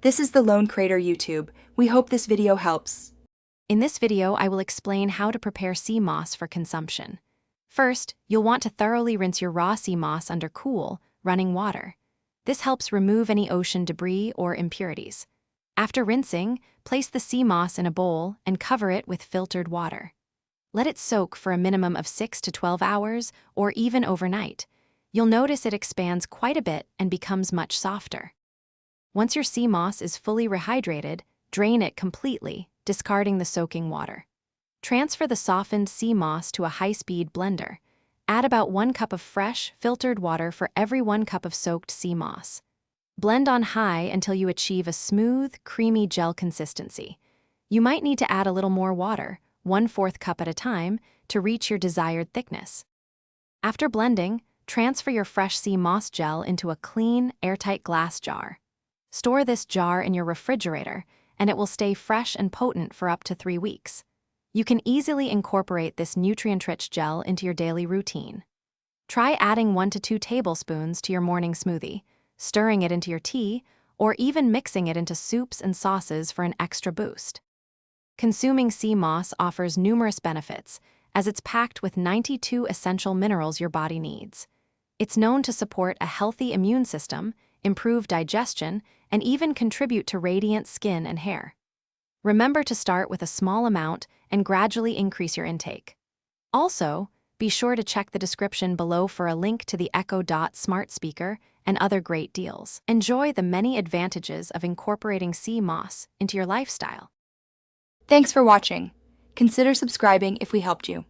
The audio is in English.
This is the Lone Crater YouTube. We hope this video helps. In this video, I will explain how to prepare sea moss for consumption. First, you'll want to thoroughly rinse your raw sea moss under cool, running water. This helps remove any ocean debris or impurities. After rinsing, place the sea moss in a bowl and cover it with filtered water. Let it soak for a minimum of 6 to 12 hours or even overnight. You'll notice it expands quite a bit and becomes much softer. Once your sea moss is fully rehydrated, drain it completely, discarding the soaking water. Transfer the softened sea moss to a high-speed blender. Add about 1 cup of fresh, filtered water for every 1 cup of soaked sea moss. Blend on high until you achieve a smooth, creamy gel consistency. You might need to add a little more water, 1/4 cup at a time, to reach your desired thickness. After blending, transfer your fresh sea moss gel into a clean, airtight glass jar. Store this jar in your refrigerator, and it will stay fresh and potent for up to 3 weeks. You can easily incorporate this nutrient-rich gel into your daily routine. Try adding 1 to 2 tablespoons to your morning smoothie, stirring it into your tea, or even mixing it into soups and sauces for an extra boost. Consuming sea moss offers numerous benefits, as it's packed with 92 essential minerals your body needs. It's known to support a healthy immune system, improve digestion, and even contribute to radiant skin and hair. Remember to start with a small amount and gradually increase your intake. Also, be sure to check the description below for a link to the Echo Dot smart speaker and other great deals. Enjoy the many advantages of incorporating sea moss into your lifestyle. Thanks for watching. Consider subscribing if we helped you.